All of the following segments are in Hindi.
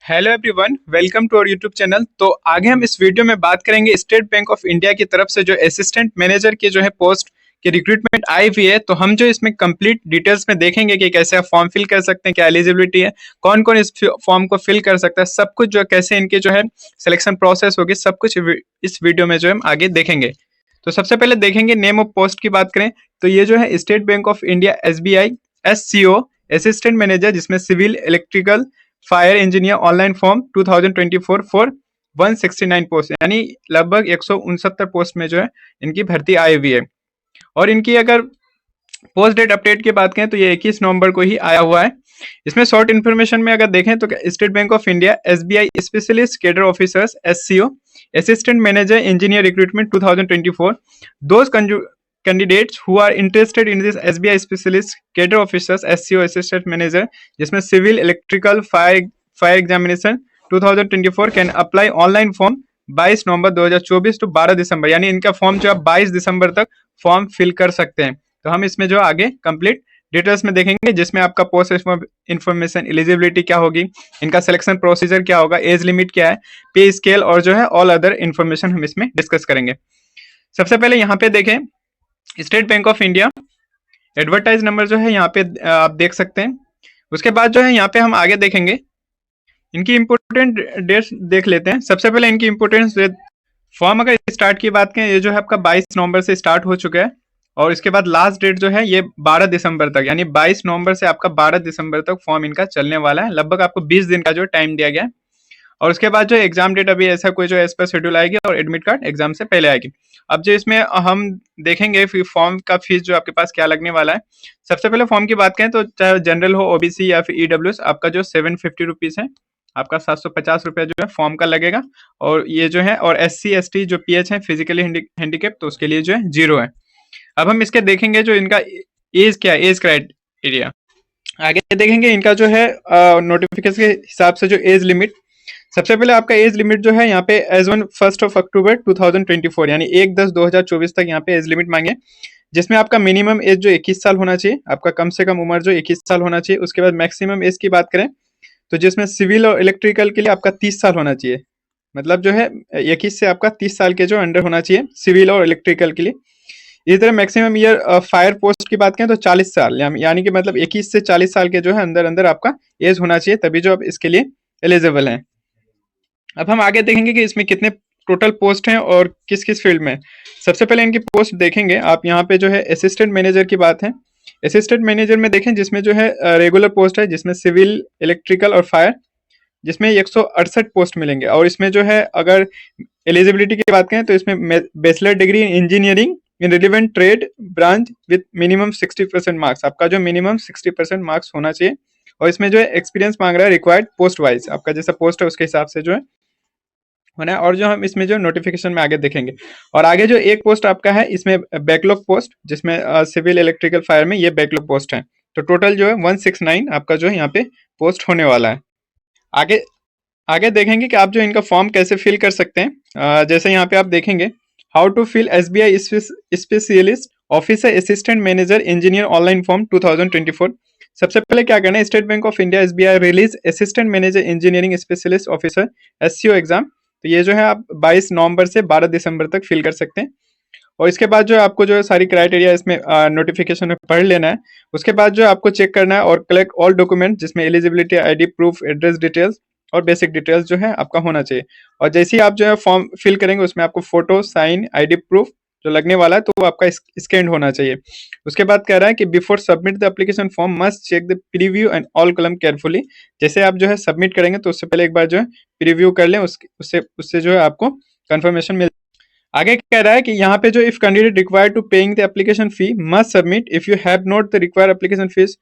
Hello everyone, welcome to our YouTube channel. तो आगे हम इस वीडियो में बात करेंगे स्टेट बैंक ऑफ इंडिया की तरफ से जो असिस्टेंट मैनेजर की जो है पोस्ट की रिक्रूटमेंट आई हुई है। तो हम जो इसमें कंप्लीट डिटेल्स में देखेंगे कि कैसे आप फॉर्म फिल कर सकते हैं, क्या एलिजिबिलिटी है, कौन कौन इस फॉर्म को फिल कर सकता है, सब कुछ जो कैसे इनकी जो है सिलेक्शन प्रोसेस होगी, सब कुछ इस वीडियो में जो है हम आगे देखेंगे। तो सबसे पहले देखेंगे नेम ऑफ पोस्ट की बात करें तो ये जो है state bank of India SBI SCO assistant manager, जिसमें civil electrical fire engineer online form 2024 for 169 post, यानी लगभग 169 पोस्ट में जो है इनकी भर्ती आई हुई है। और इनकी अगर पोस्ट डेट अपडेट की बात करें तो ये 21 नवंबर को ही आया हुआ है। इसमें शॉर्ट इन्फॉर्मेशन में अगर देखें तो state bank of India SBI specialist cadre officers SCO assistant manager engineer recruitment 2024 those candidates who are interested in this SBI specialist cadre officers SCO assistant manager, जिसमें civil electrical fire examination 2024 can apply online form 22 नवंबर 2024 टू 12 दिसंबर, यानी इनका फॉर्म जो आप 22 दिसंबर तक फॉर्म फिल कर सकते हैं। तो हम इसमें जो आगे कंप्लीट डिटेल्स में देखेंगे, जिसमें आपका पोस्ट इन्फॉर्मेशन, एलिजिबिलिटी क्या होगी, इनका सिलेक्शन प्रोसीजर क्या होगा, एज लिमिट क्या है, पे स्केल और जो है ऑल अदर इन्फॉर्मेशन हम इसमें डिस्कस करेंगे। सबसे पहले यहाँ पे देखें state bank of India advertise number जो है यहाँ पे आप देख सकते हैं। उसके बाद जो है यहाँ पे हम आगे देखेंगे इनकी इंपोर्टेंट डेट्स देख लेते हैं। सबसे पहले इनकी इंपोर्टेंट फॉर्म अगर स्टार्ट की बात करें, ये जो है आपका 22 नवंबर से स्टार्ट हो चुका है और इसके बाद लास्ट डेट जो है ये 12 दिसंबर तक, यानी 22 नवंबर से आपका 12 दिसंबर तक फॉर्म इनका चलने वाला है। लगभग आपको 20 दिन का जो टाइम दिया गया है। और उसके बाद जो एग्जाम डेट अभी ऐसा कोई जो एज पर शेड्यूल आएगी और एडमिट कार्ड एग्जाम से पहले आएगी। अब जो इसमें हम देखेंगे फॉर्म का फीस जो आपके पास क्या लगने वाला है। सबसे पहले फॉर्म की बात करें तो चाहे जनरल हो, OBC या फिर EWS, आपका जो 750 रुपीज है, आपका 750 रुपया जो है फॉर्म का लगेगा। और ये जो है और SC ST जो PH है, फिजिकली हैंडीकेप, तो उसके लिए जो है 0 है। अब हम इसके देखेंगे जो इनका एज क्या है, एज क्राइटेरिया आगे देखेंगे। इनका जो है नोटिफिकेशन के हिसाब से जो एज लिमिट, सबसे पहले आपका एज लिमिट जो है यहाँ पे एज ऑन 1 अक्टूबर 2024, यानी 1/10/2024 तक यहाँ पे एज लिमिट मांगे, जिसमें आपका मिनिमम एज जो 21 साल होना चाहिए, आपका कम से कम उम्र जो 21 साल होना चाहिए। उसके बाद मैक्सिमम एज की बात करें तो जिसमें सिविल और इलेक्ट्रिकल के लिए आपका 30 साल होना चाहिए, मतलब जो है 21 से आपका 30 साल के जो अंडर होना चाहिए सिविल और इलेक्ट्रिकल के लिए। इसी तरह मैक्सिमम ईयर फायर पोस्ट की बात करें तो 40 साल, यानी कि मतलब 21 से 40 साल के जो है अंदर अंदर आपका एज होना चाहिए, तभी जो आप इसके लिए एलिजिबल हैं। अब हम आगे देखेंगे कि इसमें कितने टोटल पोस्ट हैं और किस किस फील्ड में। सबसे पहले इनकी पोस्ट देखेंगे आप, यहाँ पे जो है असिस्टेंट मैनेजर की बात है। असिस्टेंट मैनेजर में देखें जिसमें जो है रेगुलर पोस्ट है, जिसमें सिविल इलेक्ट्रिकल और फायर, जिसमें 168 पोस्ट मिलेंगे। और इसमें जो है अगर एलिजिबिलिटी की बात करें तो इसमें bachelor degree in engineering in relevant trade branch with minimum 60% marks, आपका जो मिनिमम 60% मार्क्स होना चाहिए। और इसमें जो है एक्सपीरियंस मांग रहा है रिक्वायर्ड पोस्ट वाइज, आपका जैसा पोस्ट है उसके हिसाब से जो है होना है। और जो हम इसमें जो नोटिफिकेशन में आगे देखेंगे, और आगे जो एक पोस्ट आपका है इसमें बैकलॉग पोस्ट, जिसमें सिविल इलेक्ट्रिकल फायर में ये बैकलॉग पोस्ट है। तो टोटल जो है 169 आपका जो है यहाँ पे पोस्ट होने वाला है। आगे आगे देखेंगे कि आप जो इनका फॉर्म कैसे फिल कर सकते हैं। जैसे यहाँ पे आप देखेंगे how to fill SBI specialist officer assistant manager engineer online form 2024। सबसे पहले क्या करना है, state bank of India SBI release assistant manager engineering specialist officer SCO exam. तो ये जो है आप 22 नवंबर से 12 दिसंबर तक फिल कर सकते हैं। और इसके बाद जो आपको जो है सारी क्राइटेरिया इसमें नोटिफिकेशन में पढ़ लेना है। उसके बाद जो आपको चेक करना है और कलेक्ट ऑल डॉक्यूमेंट, जिसमें eligibility, ID proof, address details और बेसिक डिटेल्स जो है आपका होना चाहिए। और जैसे ही आप जो है फॉर्म फिल करेंगे उसमें आपको फोटो, साइन, ID प्रूफ जो लगने वाला है तो वो आपका स्कैन होना चाहिए। उसके बाद कह रहा है कि before submit the application form must check the preview and all column carefully. जैसे आप जो है सबमिट करेंगे तो उससे पहले एक बार जो है प्रीव्यू कर लें, उससे जो है आपको कंफर्मेशन मिल। आगे कह रहा है कि यहाँ पे जो if candidate required to paying the application fee must submit if you have not the required application fees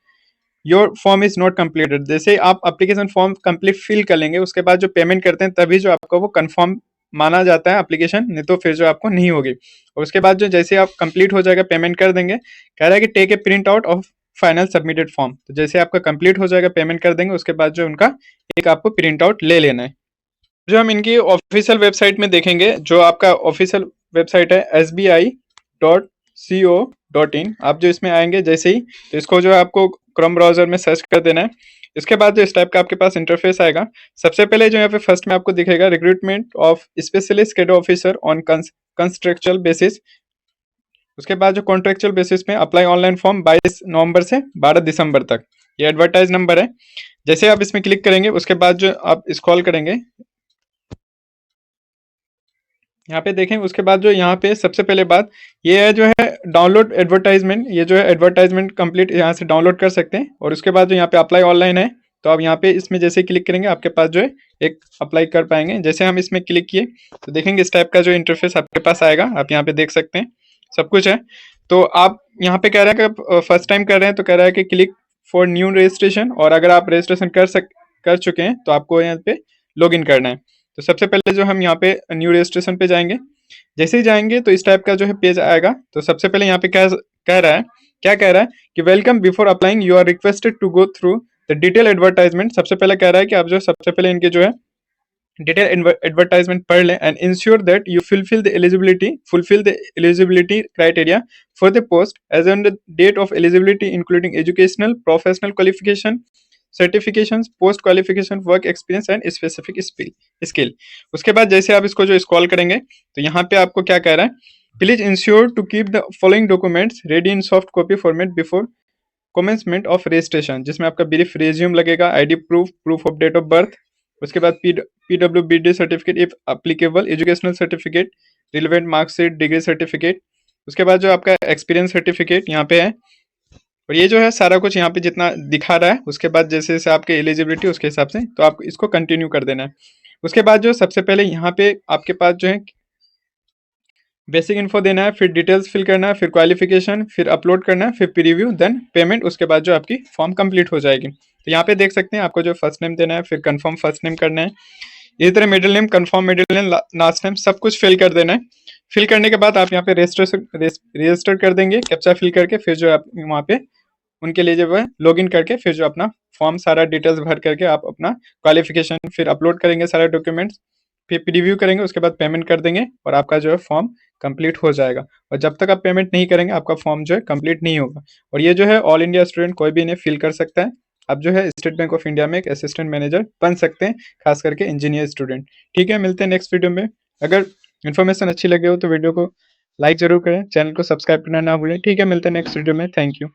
your form is not completed. जैसे आप एप्लीकेशन फॉर्म कंप्लीट फिल कर लेंगे उसके बाद जो पेमेंट करते हैं तभी जो आपका वो कंफर्म माना जाता है एप्लीकेशन, नहीं तो फिर जो आपको नहीं होगी। और उसके बाद जो जैसे आप कंप्लीट हो जाएगा पेमेंट कर देंगे, कह रहा है कि take a print out of final submitted form. तो जैसे आपका कंप्लीट हो जाएगा पेमेंट कर देंगे उसके बाद जो उनका एक आपको प्रिंट आउट ले लेना है। जो हम इनकी ऑफिशियल वेबसाइट में देखेंगे, जो आपका ऑफिशियल वेबसाइट है sbi.co.in। आप जो इसमें आएंगे जैसे ही तो इसको जो है आपको क्रोम ब्राउजर में सर्च कर देना है। इसके बाद जो इस टाइप का आपके पास इंटरफेस आएगा, सबसे पहले जो यहाँ पे फर्स्ट में आपको दिखेगा recruitment of specialist cadre officer on contractual basis. उसके बाद जो कॉन्ट्रेक्चुअल बेसिस में अप्लाई ऑनलाइन फॉर्म 22 नवंबर से 12 दिसंबर तक, ये एडवर्टाइज नंबर है। जैसे आप इसमें क्लिक करेंगे उसके बाद जो आप स्क्रॉल करेंगे यहाँ पे देखें, उसके बाद जो यहाँ पे सबसे पहले बात ये है जो है डाउनलोड एडवर्टाइजमेंट, ये जो है एडवर्टाइजमेंट कंप्लीट यहाँ से डाउनलोड कर सकते हैं। और उसके बाद जो यहाँ पे अप्लाई ऑनलाइन है, तो आप यहाँ पे इसमें जैसे क्लिक करेंगे आपके पास जो है एक अप्लाई कर पाएंगे। जैसे हम इसमें क्लिक किए तो देखेंगे इस टाइप का जो इंटरफेस आपके पास आएगा, आप यहाँ पे देख सकते हैं सब कुछ है। तो आप यहाँ पे कह रहे हैं कि फर्स्ट टाइम कर रहे हैं तो कह रहा है कि क्लिक फॉर न्यू रजिस्ट्रेशन, और अगर आप रजिस्ट्रेशन कर चुके हैं तो आपको यहाँ पे लॉग इन करना है। तो सबसे पहले जो हम यहाँ पे न्यू रजिस्ट्रेशन पे जाएंगे, जैसे ही जाएंगे तो इस टाइप का जो है पेज आएगा। तो सबसे पहले यहाँ पे क्या कह रहा है कि welcome, before applying you are requested to go through the detail advertisement. सबसे पहले कह रहा है कि आप जो सबसे पहले इनके जो है डिटेल एडवर्टाइजमेंट पढ़ लें and ensure that you fulfil the eligibility criteria for the post as on the date of eligibility including educational professional qualification, certifications, post qualification, work experience and specific skill. उसके बाद जैसे आप इसको जो स्क्रॉल करेंगे तो यहाँ पे आपको क्या कह रहा है, please ensure to keep the following documents ready in soft copy format before commencement of registration, जिसमें आपका ब्रीफ रिज्यूम लगेगा, ID proof, proof of date of birth, उसके बाद पीडब्ल्यूबीडी certificate if applicable, educational certificate, relevant marksheet, degree certificate. उसके बाद जो आपका एक्सपीरियंस सर्टिफिकेट यहाँ पे है, और ये जो है सारा कुछ यहाँ पे जितना दिखा रहा है। उसके बाद जैसे जैसे आपके एलिजिबिलिटी उसके हिसाब से तो आप इसको कंटिन्यू कर देना है। उसके बाद जो सबसे पहले यहाँ पे आपके पास जो है बेसिक इन्फो देना है, फिर डिटेल्स फिल करना है, फिर क्वालिफिकेशन, फिर अपलोड करना है, फिर प्रीव्यू, देन पेमेंट। उसके बाद जो आपकी फॉर्म कंप्लीट हो जाएगी। तो यहाँ पे देख सकते हैं आपको जो फर्स्ट नेम देना है, फिर कंफर्म फर्स्ट नेम करना है, इसी तरह middle name, confirm middle name, last name, सब कुछ फिल कर देना है। फिल करने के बाद आप यहाँ पे रजिस्टर कर देंगे कैप्चा फिल करके, फिर जो आप वहाँ पे उनके लिए जो है लॉग इन करके फिर जो अपना फॉर्म सारा डिटेल्स भर करके आप अपना क्वालिफिकेशन फिर अपलोड करेंगे सारे डॉक्यूमेंट्स, फिर प्रीव्यू करेंगे, उसके बाद पेमेंट कर देंगे और आपका जो है फॉर्म कंप्लीट हो जाएगा। और जब तक आप पेमेंट नहीं करेंगे आपका फॉर्म जो है कंप्लीट नहीं होगा। और ये जो है ऑल इंडिया स्टूडेंट कोई भी इन्हें फिल कर सकता है। आप जो है स्टेट बैंक ऑफ इंडिया में एक असिस्टेंट मैनेजर बन सकते हैं, खास करके इंजीनियर स्टूडेंट। ठीक है, मिलते हैं नेक्स्ट वीडियो में। अगर इन्फॉर्मेशन अच्छी लगे हो तो वीडियो को लाइक जरूर करें, चैनल को सब्सक्राइब करना ना भूलें। ठीक है, मिलते हैं नेक्स्ट वीडियो में। Thank you.